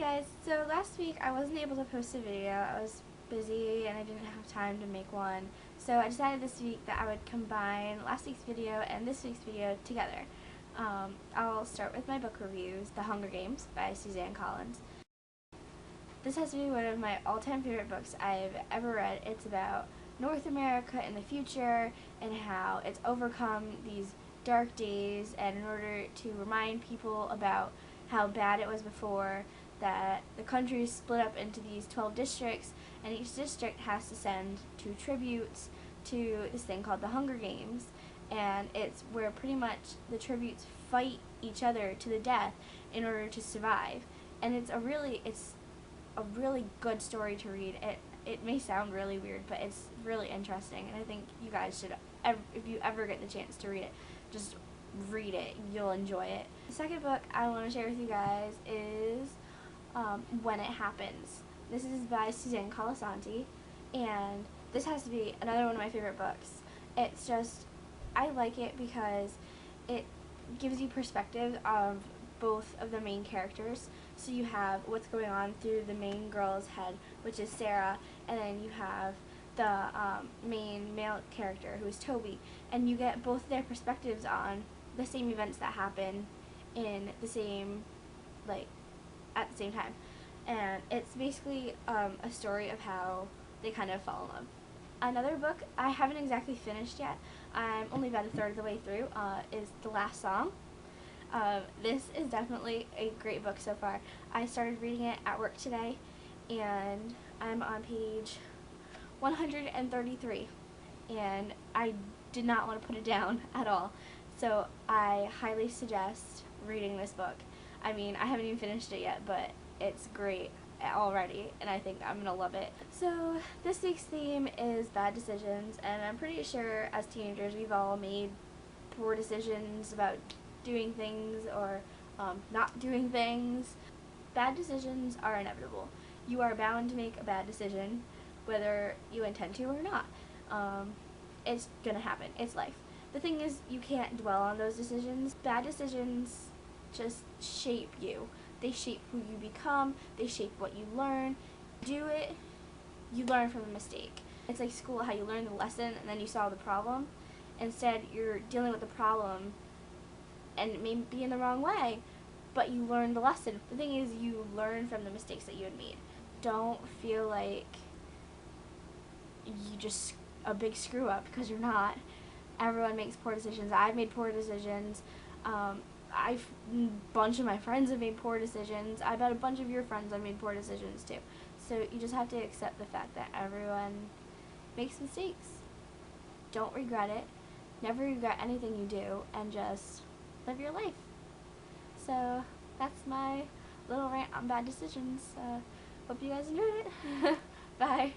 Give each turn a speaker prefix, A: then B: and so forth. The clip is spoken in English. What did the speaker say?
A: guys, so last week I wasn't able to post a video. I was busy and I didn't have time to make one. So I decided this week that I would combine last week's video and this week's video together. I'll start with my book reviews, The Hunger Games by Suzanne Collins. This has to be one of my all-time favorite books I've ever read. It's about North America in the future and how it's overcome these dark days, and in order to remind people about how bad it was before, that the country is split up into these 12 districts, and each district has to send 2 tributes to this thing called the Hunger Games, and it's where pretty much the tributes fight each other to the death in order to survive. And it's a really good story to read. It may sound really weird, but it's really interesting, and I think you guys should, if you ever get the chance to read it, just read it. You'll enjoy it. The second book I want to share with you guys is When It Happens. This is by Suzanne Collins, and this has to be another one of my favorite books. It's just, I like it because it gives you perspective of both of the main characters. So you have what's going on through the main girl's head, which is Sarah, and then you have the main male character, who is Toby, and you get both their perspectives on the same events that happen in the same, at the same time. And it's basically a story of how they kind of fall in love. Another book I haven't exactly finished yet, I'm only about a third of the way through, is The Last Song. This is definitely a great book so far. I started reading it at work today, and I'm on page 133, and I did not want to put it down at all. So I highly suggest reading this book. I mean, I haven't even finished it yet, but it's great already, and I think I'm going to love it. So this week's theme is bad decisions, and I'm pretty sure as teenagers we've all made poor decisions about doing things or not doing things. Bad decisions are inevitable. You are bound to make a bad decision, whether you intend to or not. It's gonna happen. It's life. The thing is, you can't dwell on those decisions. Bad decisions just shape you. They shape who you become. They shape what you learn. Do it, you learn from the mistake. It's like school, how you learn the lesson and then you solve the problem. Instead, you're dealing with the problem, and it may be in the wrong way, but you learn the lesson. The thing is, you learn from the mistakes that you had made. Don't feel like you just a big screw up, because you're not. Everyone makes poor decisions. I've made poor decisions. A bunch of my friends have made poor decisions. I bet a bunch of your friends have made poor decisions too. So you just have to accept the fact that everyone makes mistakes. Don't regret it. Never regret anything you do, and just live your life. So that's my little rant on bad decisions. Hope you guys enjoyed it. Bye.